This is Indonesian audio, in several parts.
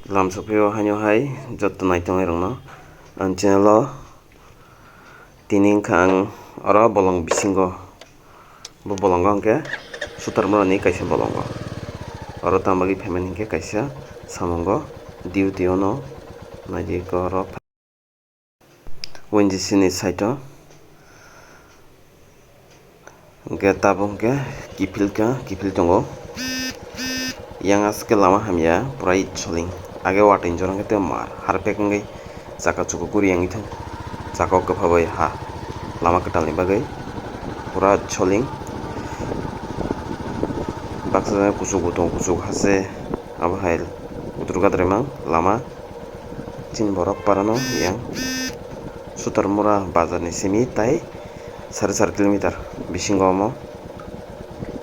lam sopeo hanyo hai jotto naitong erongno ang channel o tini wngkha ang oro bolong bisingo bo bolongo hingke sutarmani ni kaisa bolongo oro tambagi phaimani hingke kaisa samungo duty ono naidi oro ONGC ni site o hingke tabuk hingke kifil tongo yang aske lama hamya purai choling age watin jorong ke mar harpek ngai chaka chuku kuri yang ithang chaka ko phabai ha lama ketalni bagai pura choling baksa kusuk utong kusuk hase abo hail uturga dremang lama tin borok parano yang sutarmura bazar ni simi tai 4.5 kilometer bisingo mo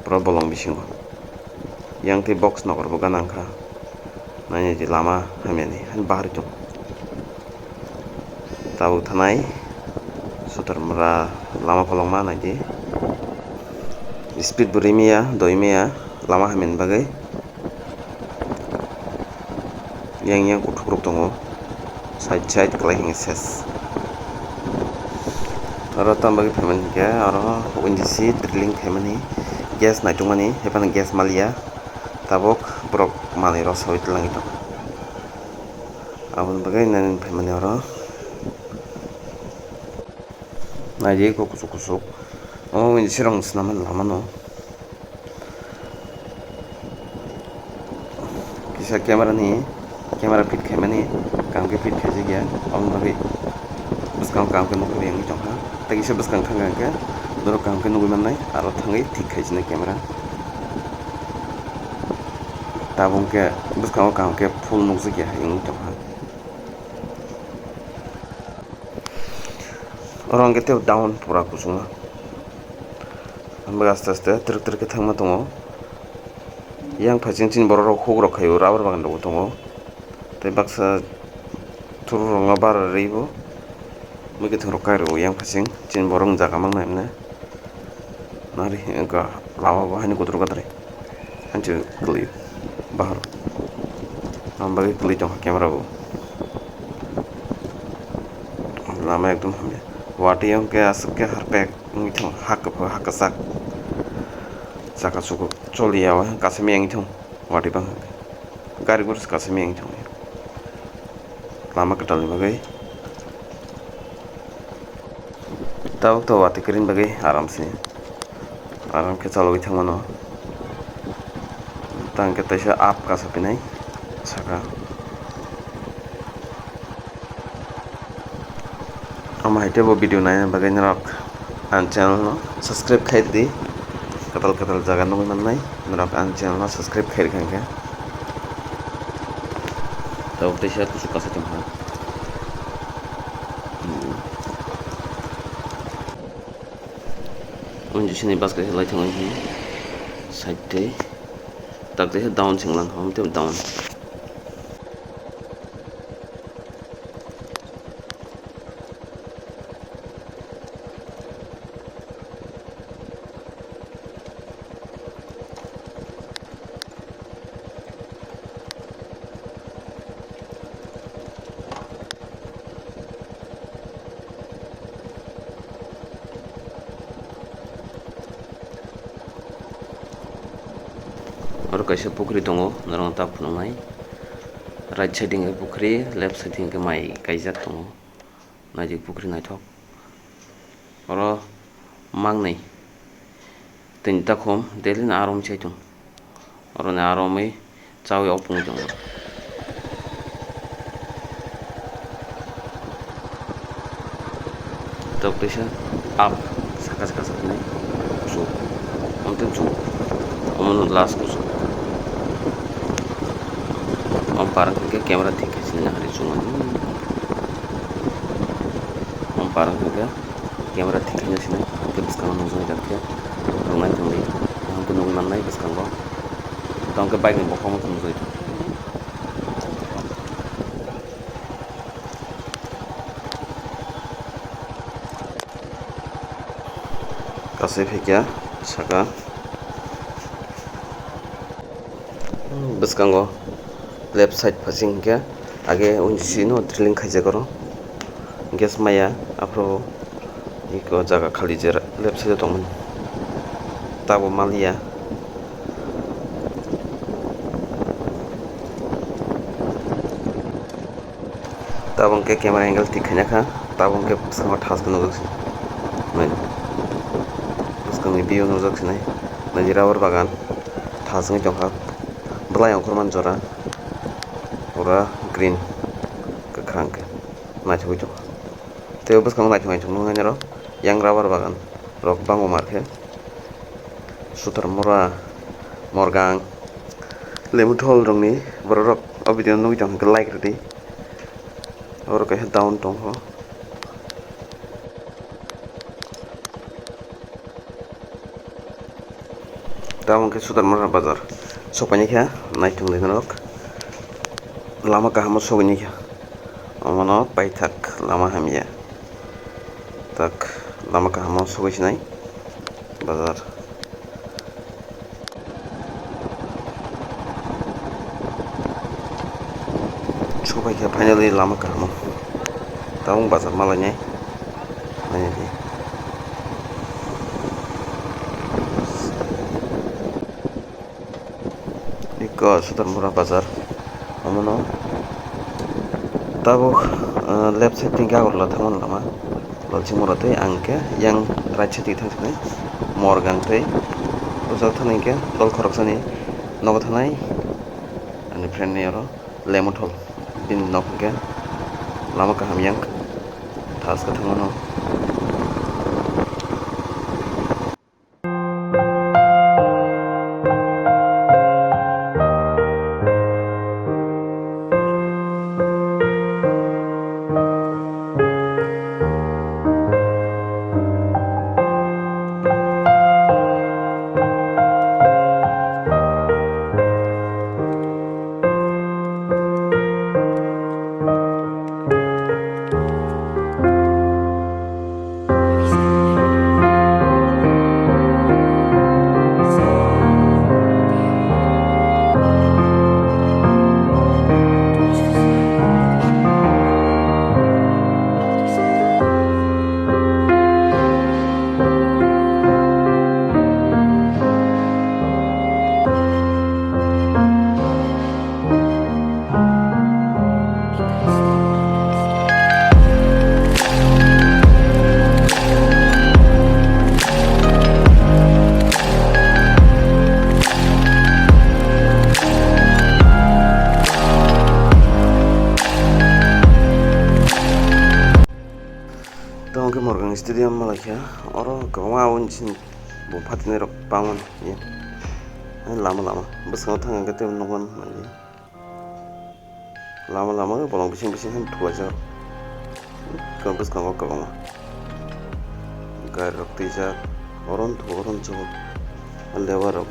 pura bolong bisingo yang ti box nokor bo ganangkha nanya di lama hamyani bahar itu tahu tanai sutarmura lama polong mana di speed burimia doimia lama hamin bagai yang kutuk tongo side kelahing ses aro tambagi payment ke aro ONGC drilling payment gas naitumani hepan gas malia tabok brok mani ros hoit lang ito abon bagai nanin payment oro naji ko kusuk oh ini sirong senaman lama no kisah kamera fit kamera kam ke fit kaji gya abon bagai buskang kam ke nukuri yang ito ha tagi se buskang thanga ke doro kam ke nukui manai aro thangai thik kaji na kamera tabung ke buskang kam ke full nukjak ya yang ito ha orang kita down pura kusunga ambil aste truk ke thangma tongo yang phajing borok hogrok khayo rubber bagan rok tongo tei baksa turu ronga bar reibo mugi thorok kai ro yang phajing tin borok jaga mang naimne nari engka lama bo hani kutur kadre hanchu gli bahar ambagi gli tong kamera bo lama ekdom hamya wati yang ke asuk ke harpek ngithong hak sak saka suku choli yawa kasemi yang ithong wati bang gari gurus kasemi yang ithong lama ketal bagai tahu to wati kerin bagai aram ke chalo ithang mano tang ke taisa up ka sapinai saka ama haite bo video nai bagai narok an channel no subscribe khai di katal jaga nungui mannai narok an channel no subscribe khai khangke tau taisa kusuk kasa tongha ONGC ni bas ka helai thangoi hi side te tak te down singlang hom te down aro kaisa pukri tongo narong tak phunuknai right side hingke pukri left side hingke mai kaijak tongo naijik pukri naithok oro mangnai tin takhom daily na arom chaitung oro na aromai chawi opung tongo tok tesa up saka sapnai kusuk omten chu omon last kusuk om parang ke kamera thik kaisi na hari chungan om parang ke kamera thik kaisi na sina ke biskang nong joi dakhe rongai tongi ang ko nong nannai biskang bo tong ke bike ni bokhong nong joi kasai phekya saka biskango left side phasing ke age unsi no drilling khaijak gas maya afro iko jaga khali je left side tongmani tabo malia tabong ke camera angle tik khanya kha tabong ke sama thas kono jaksin nai buskang ni view no jaksin nai nai rubber bagan thas ngi jongkha blai ongkorman jora ora green kakrang ke naithoi jong teo buskang naithoi jong ngai ro yang rubber bagan rok bango marke sutar mora morgang lemu thol rongni borok o video nui jong ke like redi oro ke down tong ho tamong ke sutar mora bazar sopani kha naitung le rok lama kahamo sogni kha amano paithak lama hamya tak lama kahamo sogisnai bazar sobai kha finally lama kahamo tamong bazar malanya nai iko sutar mora bazar amano tabo left side tingga gorla thamon lama lolchi mora tei angke yang right side thangsinai morgang tei ujak thanai ke dol khoroksani nogo thanai ani friend ni oro lemon thol bin nok ke lama kaham yang thas ka thamono ke morgang stadium malakya oro gawang awon sin bo phatine rok bangon ye lama besang thang ke tem nogon mali lama bolong bising han thuaja ka besang ko gawang gar rok tija oron jo lewa rok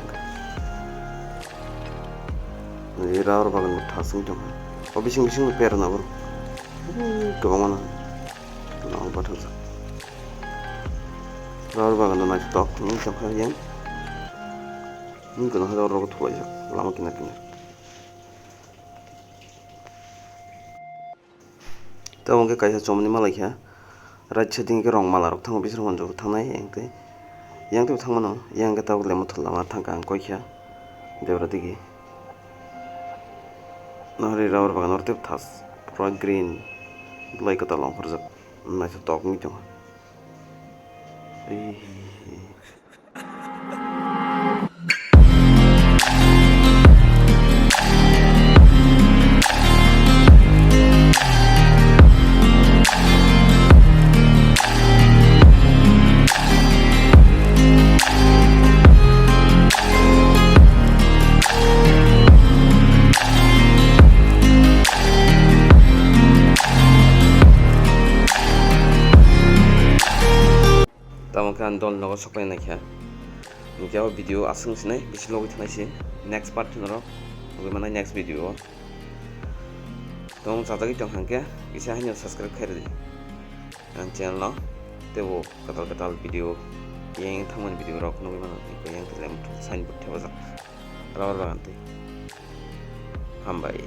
ni rawar bagan thasung jong o bising per na bor gawang na bathang rawar bagan na tok ni sakha yang ni kono hada ro thua ja lama kina tawong ke kaisa chomni malakya right side ke rong mala rok thang bisro honjo thangnai yang te thangmano yang ke taw lemo thlama thangka koikya debra digi nari rawar bagan orte thas pro green blai ka talong horjak na tok ni jong kan dol nogo sokpai naikha nukya video asung sinai bisi logi thanai si next part noro oge mana next video tong sajagi tong hangke isa hanya subscribe khairi ang channel no tebo katal video yang thangman video rok noge mana ko yang telem sign board theba jak rawar bagan te हामबाय।